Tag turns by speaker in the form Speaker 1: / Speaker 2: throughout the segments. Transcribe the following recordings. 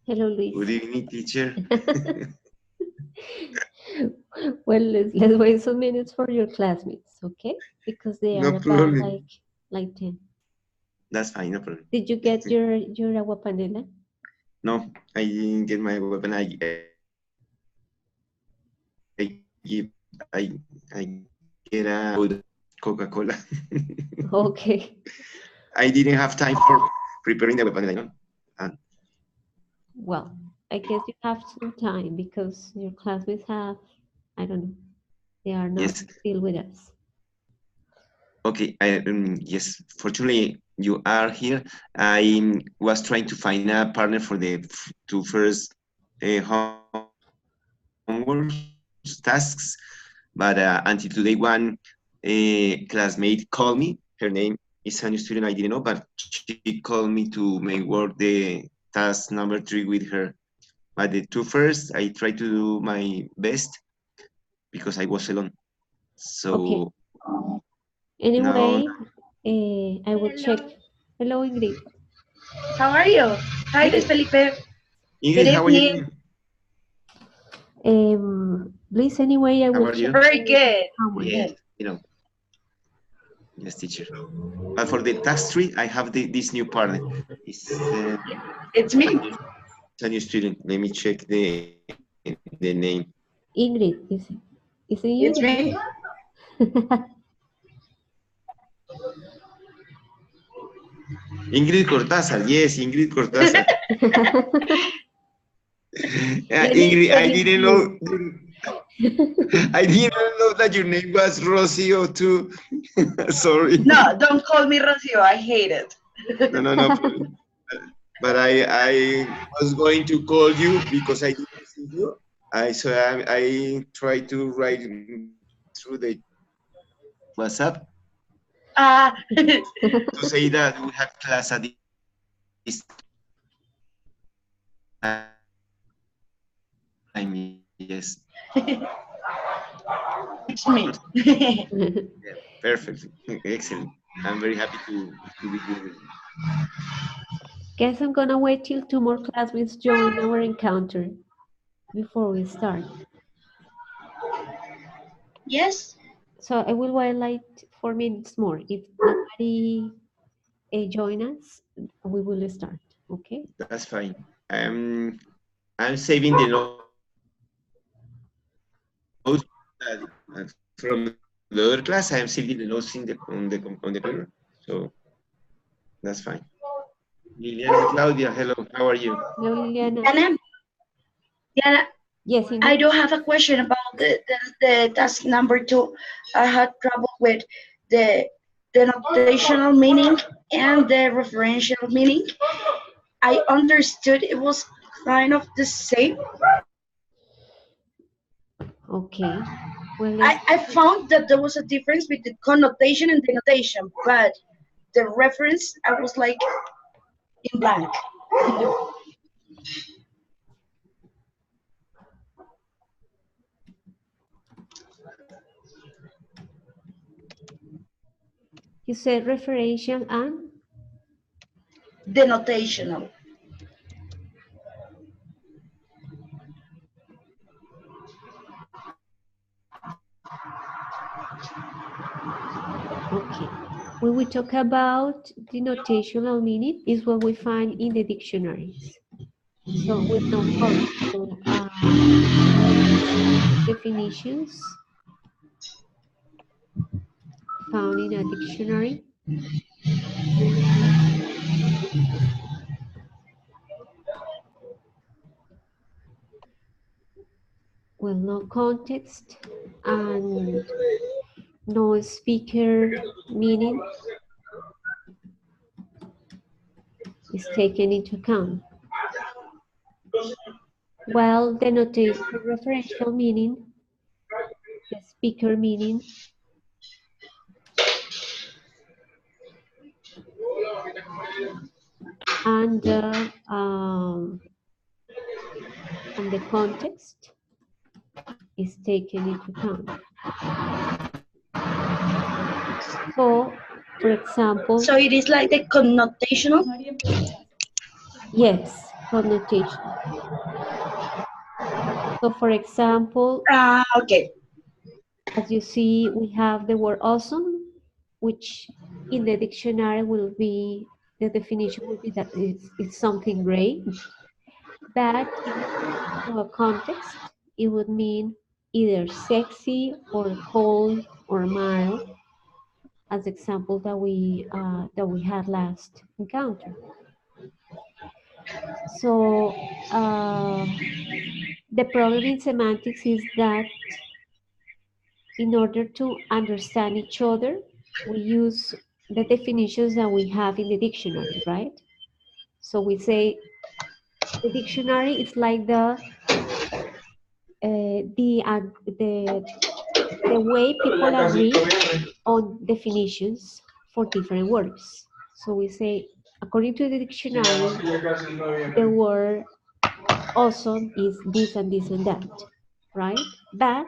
Speaker 1: Hello, Luis.
Speaker 2: Good evening, teacher.
Speaker 1: Well, let's wait some minutes for your classmates, okay? Because they
Speaker 2: No
Speaker 1: are about
Speaker 2: problem.
Speaker 1: like 10.
Speaker 2: That's fine, no problem.
Speaker 1: Did you get your agua panela?
Speaker 2: No, I didn't get my weapon. I get a Coca-Cola.
Speaker 1: Okay.
Speaker 2: I didn't have time for preparing the weapon, you know. And
Speaker 1: Well, I guess you have some time because your classmates have, I don't know, they are not
Speaker 2: yes,
Speaker 1: still with us.
Speaker 2: okay. Yes, fortunately you are here. I was trying to find a partner for the two first homework tasks, but until today, one classmate called me. Her name is a new student I didn't know, but she called me to make work the task number 3 with her. But the two first, I tried to do my best because I was alone.
Speaker 1: Okay.
Speaker 2: So now,
Speaker 1: Anyway, I will check. Hello, Ingrid.
Speaker 3: How are you? Hi, Luis Felipe. Good
Speaker 2: Ingrid, how are you
Speaker 3: evening.
Speaker 2: doing?
Speaker 1: Please, anyway, I
Speaker 2: How
Speaker 1: will
Speaker 2: are
Speaker 1: check
Speaker 2: you?
Speaker 3: Very good.
Speaker 1: homework.
Speaker 2: Yes, you know, yes, teacher. But for the task 3, I have this new partner. It's
Speaker 3: It's me.
Speaker 2: a new student. Let me check the name.
Speaker 1: Ingrid, is it you?
Speaker 3: It's me.
Speaker 2: Ingrid Cortázar. Yes, Ingrid Cortázar. Yeah,
Speaker 1: Let me
Speaker 2: Ingrid,
Speaker 1: send
Speaker 2: I
Speaker 1: it to
Speaker 2: didn't know.
Speaker 1: you.
Speaker 2: I didn't know that your name was Rocio too. Sorry.
Speaker 3: No, don't call me Rocio. I hate it.
Speaker 2: No, no, no problem. But I was going to call you because I didn't see you. I tried to write through the WhatsApp to say that we have class at this time. Yes.
Speaker 3: It's me.
Speaker 2: Yeah, perfect. Excellent. I'm very happy to be here with you.
Speaker 1: Guess I'm gonna wait till 2 more classmates join our encounter before we start.
Speaker 3: Yes.
Speaker 1: So I will wait like 4 minutes more. If nobody join us, we will start. Okay.
Speaker 2: That's fine. I'm saving the notes from the other class. I am saving the notes in on the computer. So that's fine. Liliana, Claudia, hello. How are you?
Speaker 1: Hello, Liliana.
Speaker 3: Diana,
Speaker 1: Yes,
Speaker 3: I
Speaker 1: Ingrid.
Speaker 3: do have a question about the task number 2. I had trouble with the denotational meaning and the referential meaning. I understood it was kind of the same.
Speaker 1: Okay. Well,
Speaker 3: I found that there was a difference between connotation and denotation, but the reference, I was like in blank.
Speaker 1: you said referential and
Speaker 3: Denotational.
Speaker 1: okay. When we talk about denotational meaning, is what we find in the dictionaries. So with no colorful definitions found in a dictionary. Well, no context and no speaker meaning is taken into account. While the referential meaning, the speaker meaning, and the context is taken into account. So, for example,
Speaker 3: So it is like the connotational.
Speaker 1: yes, connotation. So for example,
Speaker 3: Okay.
Speaker 1: as you see, we have the word awesome, which in the dictionary will be, the definition will be that it's something great. But if we put it into a context, it would mean either sexy or cold or mild, as example that we had last encounter. So the problem in semantics is that in order to understand each other, we use the definitions that we have in the dictionary, right? So we say the dictionary is like the way people agree on definitions for different words. So we say, according to the dictionary, the word awesome is this and this and that, right? But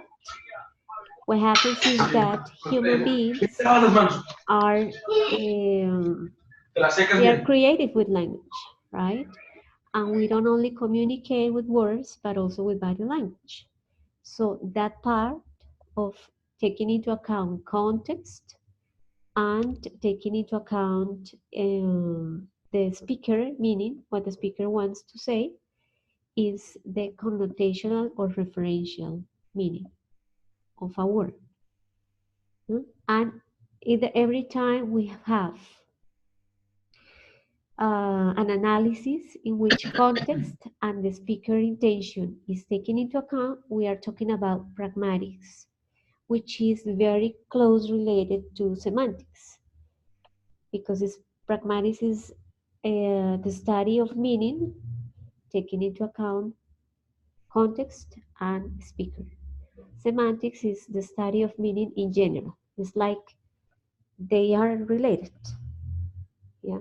Speaker 1: what happens is that human beings are we are creative with language, right? And we don't only communicate with words, but also with body language. So that part of taking into account context and taking into account the speaker, meaning what the speaker wants to say, is the connotational or referential meaning of a word. And either every time we have an analysis in which context and the speaker intention is taken into account, we are talking about pragmatics, which is very close related to semantics, because pragmatics is the study of meaning, taking into account context and speaker. Semantics is the study of meaning in general. It's like they are related. Yeah.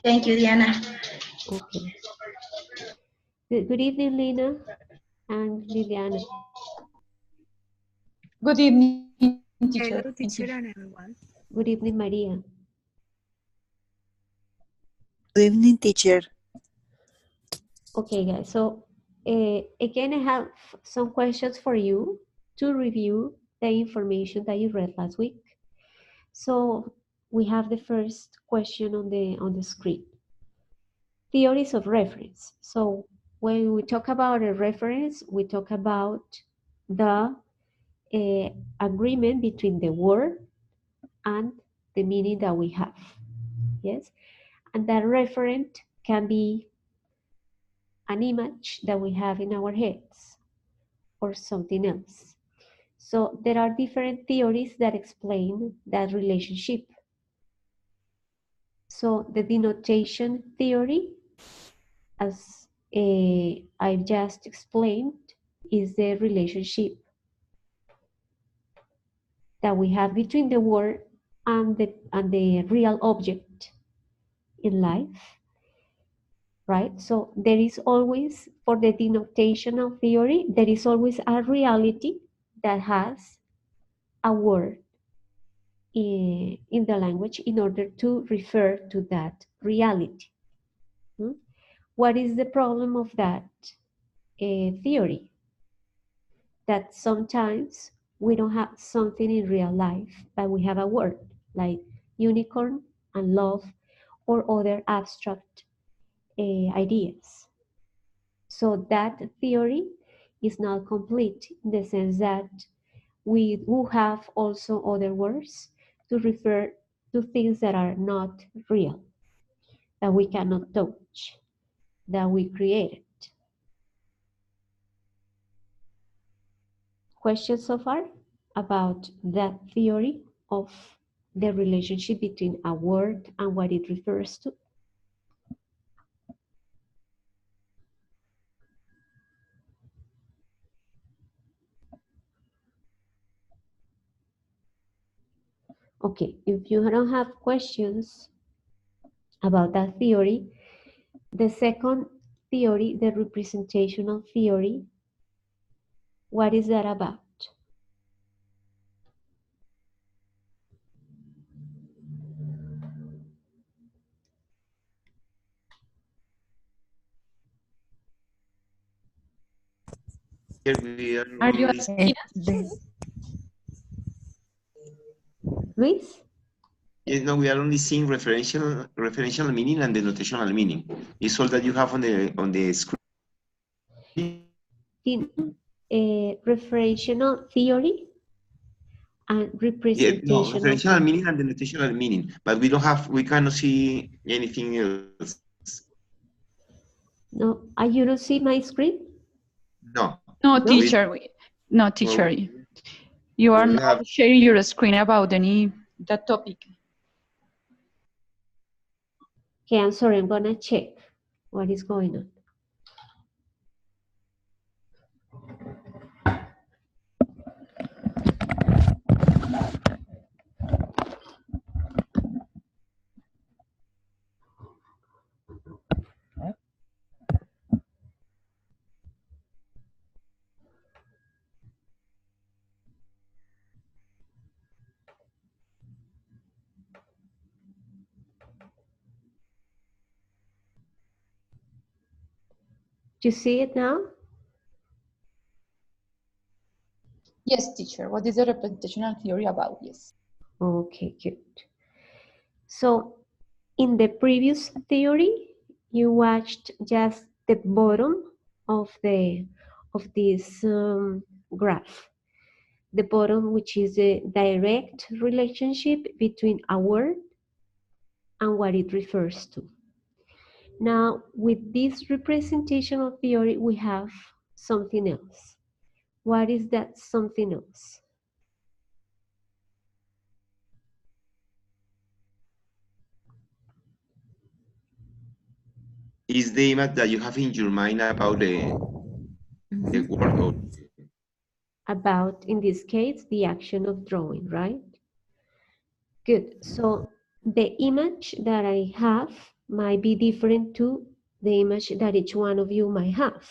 Speaker 3: Thank you, Diana.
Speaker 1: Okay. Good evening, Lena and Liliana.
Speaker 4: Good evening, teacher.
Speaker 5: Hello,
Speaker 4: Thank
Speaker 5: teacher,
Speaker 4: you.
Speaker 5: and everyone.
Speaker 1: Good evening, Maria.
Speaker 6: Good evening, teacher.
Speaker 1: Okay, guys. So again, I have some questions for you to review the information that you read last week. So we have the first question on the screen. Theories of reference. So when we talk about a reference, we talk about the agreement between the word and the meaning that we have. Yes, and that referent can be an image that we have in our heads or something else. So there are different theories that explain that relationship. So the denotation theory, as I've just explained, is the relationship that we have between the word and the real object in life, right? So there is always, for the denotational theory, there is always a reality that has a word in the language in order to refer to that reality. What is the problem of that theory? That sometimes we don't have something in real life, but we have a word like unicorn and love or other abstract ideas. So that theory is not complete in the sense that we do have also other words to refer to things that are not real, that we cannot touch, that we created. Questions so far about that theory of the relationship between a word and what it refers to? Okay, if you don't have questions about that theory, the second theory, the representational theory, what is that about?
Speaker 2: we are
Speaker 4: Are you
Speaker 2: only
Speaker 4: asking us?
Speaker 1: Luis?
Speaker 2: we are only seeing referential meaning and the notational meaning. It's all that you have on the screen.
Speaker 1: The referential theory and
Speaker 2: Yeah, no,
Speaker 1: representational
Speaker 2: referential
Speaker 1: theory.
Speaker 2: meaning and the notational meaning, but we cannot see anything else.
Speaker 1: No, you don't see my screen?
Speaker 2: No.
Speaker 4: No,
Speaker 1: No?
Speaker 4: teacher. No, teacher. You are
Speaker 2: We
Speaker 4: not
Speaker 2: have
Speaker 4: sharing your screen about that topic.
Speaker 1: Okay, I'm sorry, I'm gonna check what is going on. Do you see it now?
Speaker 4: Yes, teacher. What is the representational theory about? Yes.
Speaker 1: Okay, good. So in the previous theory, you watched just the bottom of this graph. The bottom, which is a direct relationship between a word and what it refers to. Now, with this representational theory, we have something else. What is that something else?
Speaker 2: is the image that you have in your mind about the word or
Speaker 1: About, in this case, the action of drawing, right? Good. So the image that I have might be different to the image that each one of you might have.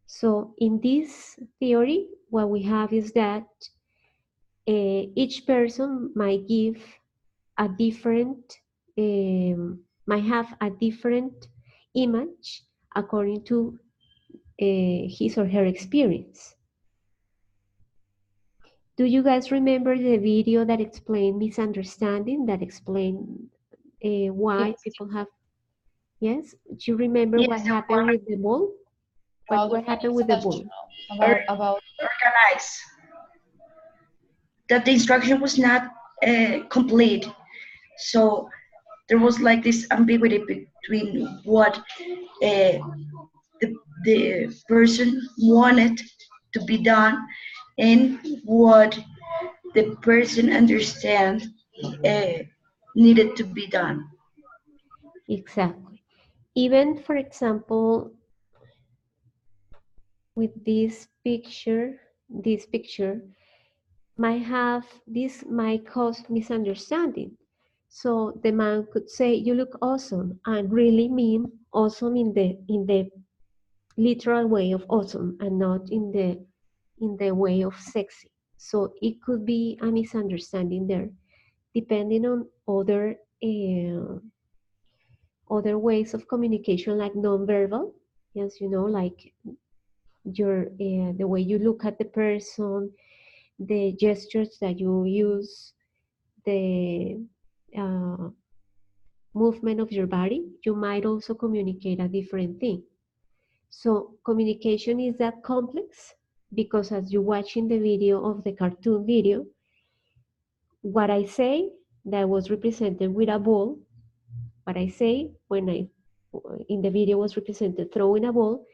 Speaker 1: So in this theory, what we have is that each person might give a different, might have a different image according to his or her experience. Do you guys remember the video that explained misunderstanding, that explained why
Speaker 4: Yes.
Speaker 1: people have, yes? Do you remember
Speaker 3: Yes,
Speaker 1: what happened with the ball? What happened with the ball?
Speaker 4: About
Speaker 3: organized. That the instruction was not complete. So there was like this ambiguity between what uh, the person wanted to be done and what the person understand uh, needed to be done.
Speaker 1: Exactly. Even, for example, with this picture might cause misunderstanding. So the man could say, "You look awesome," and really mean awesome in the literal way of awesome and not in the way of sexy. So it could be a misunderstanding there, depending on other ways of communication, like nonverbal. Yes, like the way you look at the person, the gestures that you use, the uh, movement of your body. You might also communicate a different thing. So communication is that complex because as you watch in the video of the cartoon video, what I say that was represented with a ball, what I say in the video was represented throwing a ball,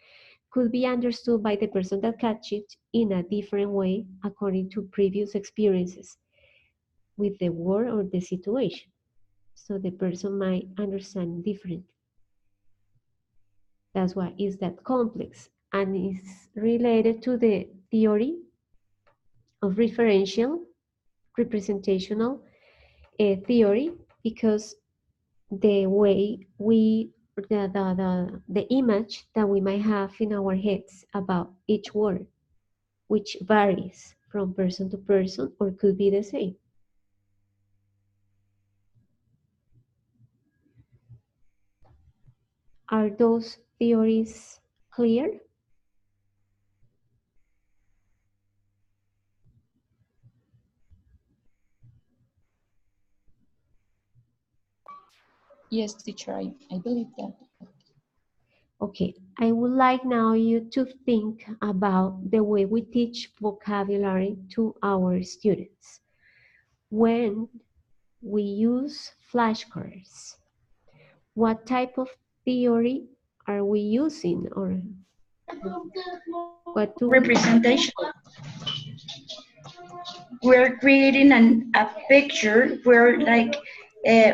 Speaker 1: could be understood by the person that catch it in a different way according to previous experiences with the word or the situation. So the person might understand differently. That's why it's that complex, and it's related to the theory of representational theory, because the way the image that we might have in our heads about each word, which varies from person to person or could be the same. Are those theories clear?
Speaker 4: Yes, teacher, I believe that.
Speaker 1: Okay, I would like now you to think about the way we teach vocabulary to our students. When we use flashcards, what type of theory are we using, or what do we?
Speaker 3: Representation. We're creating a picture. We're like uh,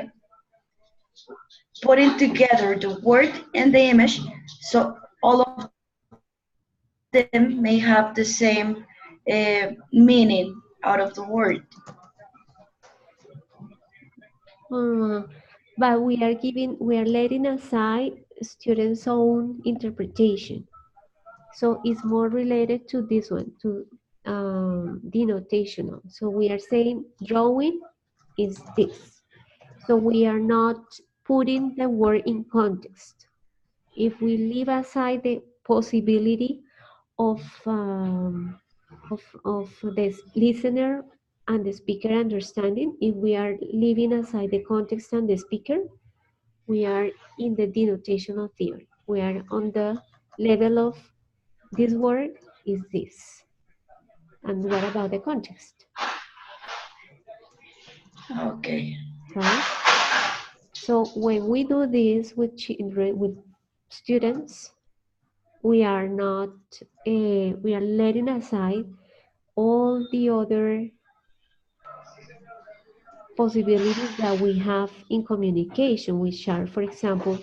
Speaker 3: putting together the word and the image, so all of them may have the same meaning out of the word.
Speaker 1: Uh, but we are letting aside students' own interpretation. So it's more related to this one, to denotational. So we are saying drawing is this. So we are not putting the word in context. If we leave aside the possibility of the listener and the speaker understanding, if we are leaving aside the context and the speaker, we are in the denotational theory. We are on the level of this word is this. And what about the context?
Speaker 3: Okay.
Speaker 1: Right? So when we do this with children, with students, we are not, we are letting aside all the other possibilities that we have in communication, which are, for example,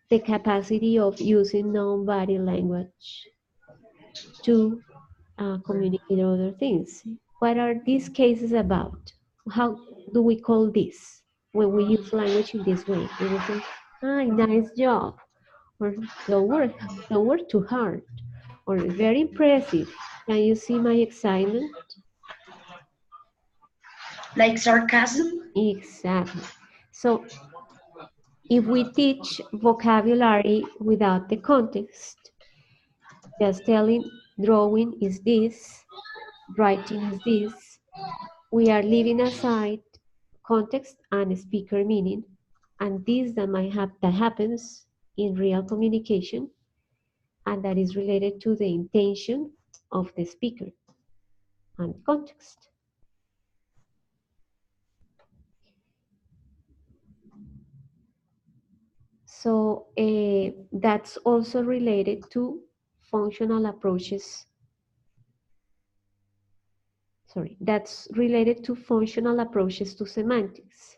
Speaker 1: the capacity of using non-body language to communicate other things. What are these cases about? How do we call this when we use language in this way? When we say, "Hi, nice job," or don't work too hard," or "very impressive. Can you see my excitement?"
Speaker 3: Like sarcasm.
Speaker 1: Exactly. So if we teach vocabulary without the context, just telling drawing is this, writing is this, we are leaving aside context and speaker meaning, and this that happens in real communication, and that is related to the intention of the speaker and context. So that's also related to functional approaches. Sorry, that's related to functional approaches to semantics.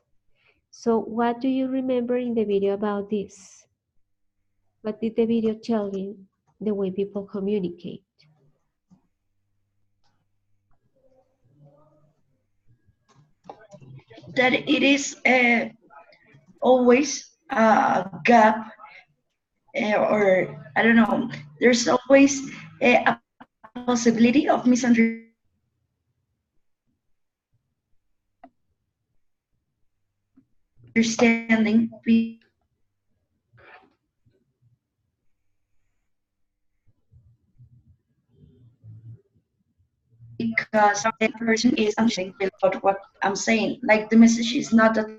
Speaker 1: So what do you remember in the video about this? What did the video tell you the way people communicate?
Speaker 3: That it is always a gap, or I don't know, there's always a possibility of misunderstanding because the person is understanding really about what I'm saying. Like the message is not that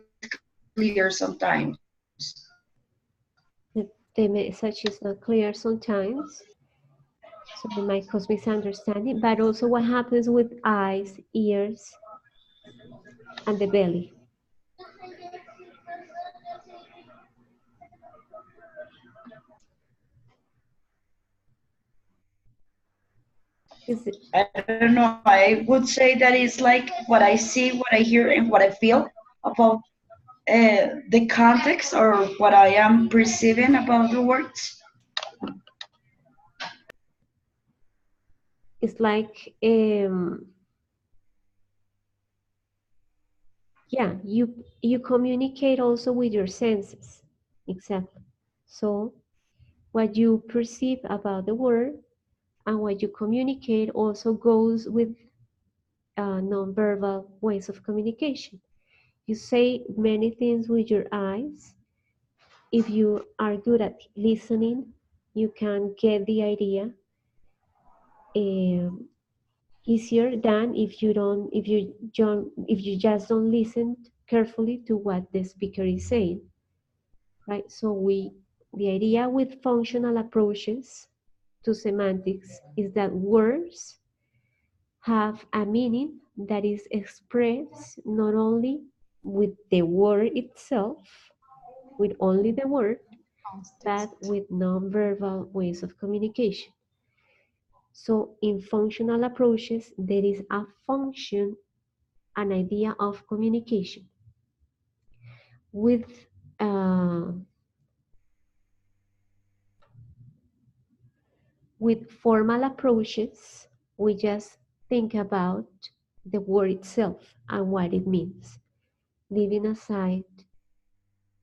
Speaker 3: clear sometimes.
Speaker 1: The message is not clear sometimes, so it might cause misunderstanding, but also what happens with eyes, ears, and the belly. Is it,
Speaker 3: I don't know. I would say that it's like what I see, what I hear, and what I feel about the context or what I am perceiving about the words.
Speaker 1: it's like, yeah, you communicate also with your senses. Exactly. So what you perceive about the word and what you communicate also goes with nonverbal ways of communication. You say many things with your eyes. If you are good at listening, you can get the idea um, easier than if you just don't listen carefully to what the speaker is saying. right? So the idea with functional approaches to semantics is that words have a meaning that is expressed not only with the word itself, with only the word, but
Speaker 4: Context.
Speaker 1: with non-verbal ways of communication. So in functional approaches, there is a function, an idea of communication. With uh, with formal approaches, we just think about the word itself and what it means, leaving aside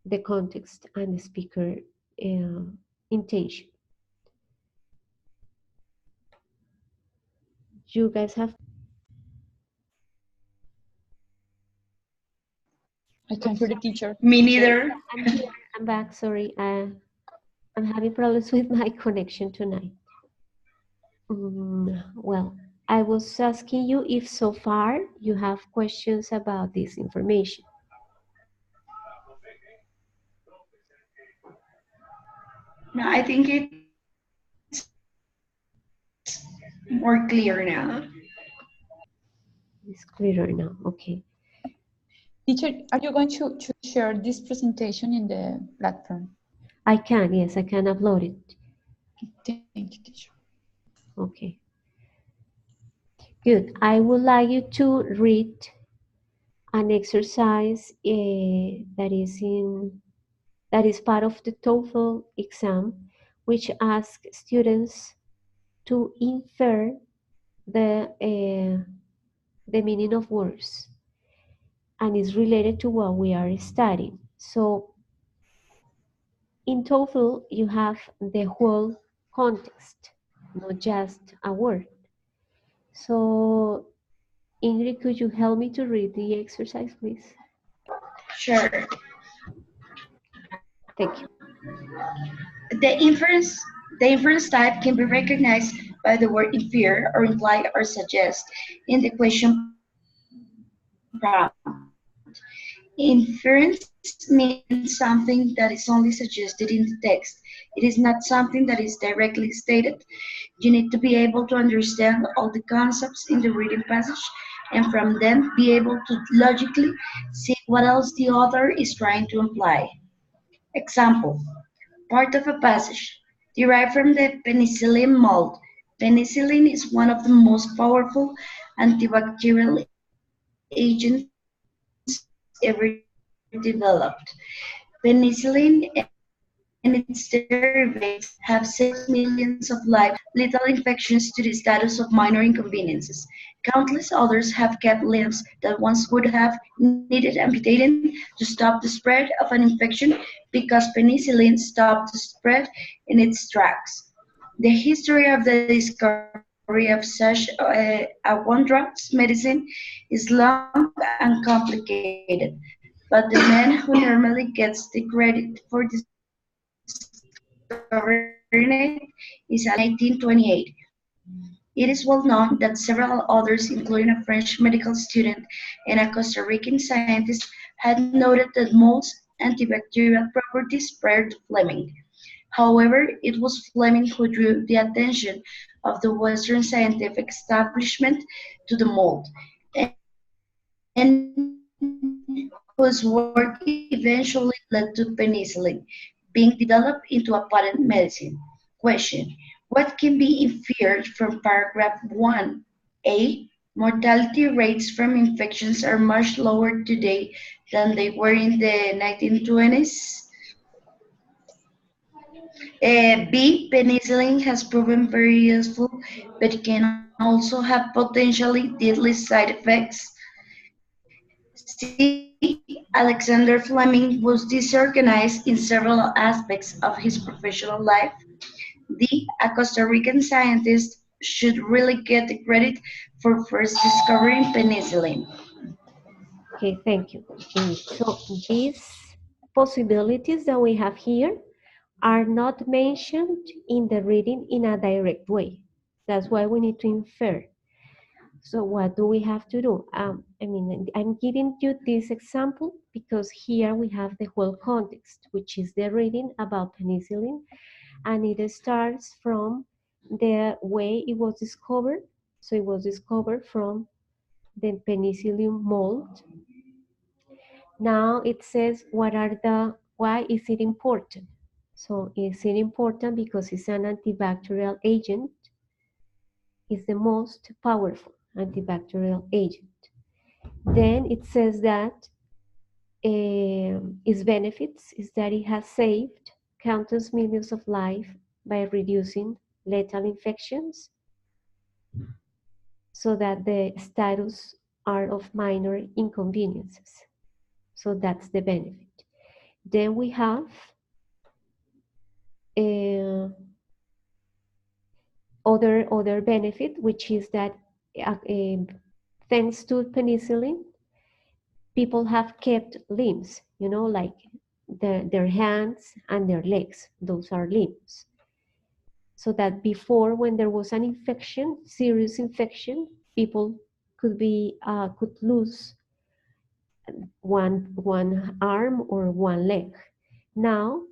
Speaker 1: the context and the speaker intention. You guys have
Speaker 4: I can hear the teacher.
Speaker 3: Me
Speaker 1: yes,
Speaker 3: neither.
Speaker 1: I'm here. I'm back. Sorry, I'm having problems with my connection tonight. Well, I was asking you if so far you have questions about this information.
Speaker 3: No, I think it's more clear now.
Speaker 1: It's clearer now. Okay.
Speaker 4: Teacher, are you going to share this presentation in the platform?
Speaker 1: I can, yes, I can upload it.
Speaker 4: Thank you, teacher.
Speaker 1: Okay. Good. I would like you to read an exercise that is part of the TOEFL exam, which asks students to infer the meaning of words, and is related to what we are studying. So in TOEFL, you have the whole context, not just a word. So Ingrid, could you help me to read the exercise, please?
Speaker 3: Sure.
Speaker 1: Thank you.
Speaker 3: The inference, the inference type can be recognized by the word infer or imply or suggest in the question prompt. Inference means something that is only suggested in the text. It is not something that is directly stated. You need to be able to understand all the concepts in the reading passage and from them be able to logically see what else the author is trying to imply. Example, part of a passage derived from the penicillin mold. Penicillin is one of the most powerful antibacterial agents ever developed. Penicillin and its derivatives have saved millions of lives from lethal infections to the status of minor inconveniences. Countless others have kept limbs that once would have needed amputating to stop the spread of an infection because penicillin stopped the spread in its tracks. The history of the discovery of such one drug's medicine is long and complicated, but the man who normally gets the credit for discovering it is Albert in 1828. It is well known that several others, including a French medical student and a Costa Rican scientist, had noted that mold's antibacterial properties prior to Fleming. However, it was Fleming who drew the attention of the Western scientific establishment to the mold, and whose work eventually led to penicillin being developed into a patent medicine. Question: what can be inferred from paragraph 1? A. Mortality rates from infections are much lower today than they were in the 1920s. B. Penicillin has proven very useful, but can also have potentially deadly side effects. C. Alexander Fleming was disorganized in several aspects of his professional life. D. A Costa Rican scientist should really get the credit for first discovering penicillin.
Speaker 1: Okay, thank you, Ingrid. So these possibilities that we have here are not mentioned in the reading in a direct way. That's why we need to infer. So what do we have to do? I mean, I'm giving you this example because here we have the whole context, which is the reading about penicillin, and it starts from the way it was discovered. So it was discovered from the penicillium mold. Now it says why is it important? So is it important because it's an antibacterial agent? It's the most powerful antibacterial agent. Then it says that its benefits is that it has saved countless millions of lives by reducing lethal infections, so that the status are of minor inconveniences. So that's the benefit. Then we have other benefit, which is that thanks to penicillin, people have kept limbs, like their hands and their legs. Those are limbs. So that before, when there was an infection, serious infection, people could lose one arm or one leg. Now,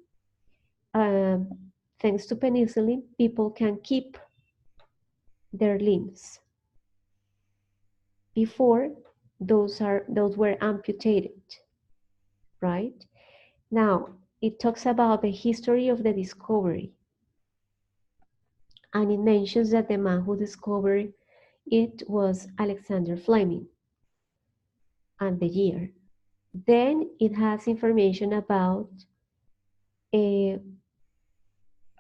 Speaker 1: thanks to penicillin, people can keep their limbs. Before, those were amputated, right? Now, it talks about the history of the discovery. And it mentions that the man who discovered it was Alexander Fleming and the year. Then it has information about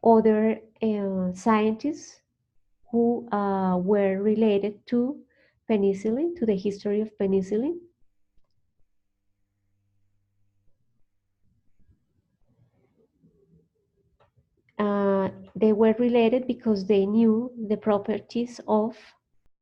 Speaker 1: other scientists who were related to penicillin, to the history of penicillin. They were related because they knew the properties of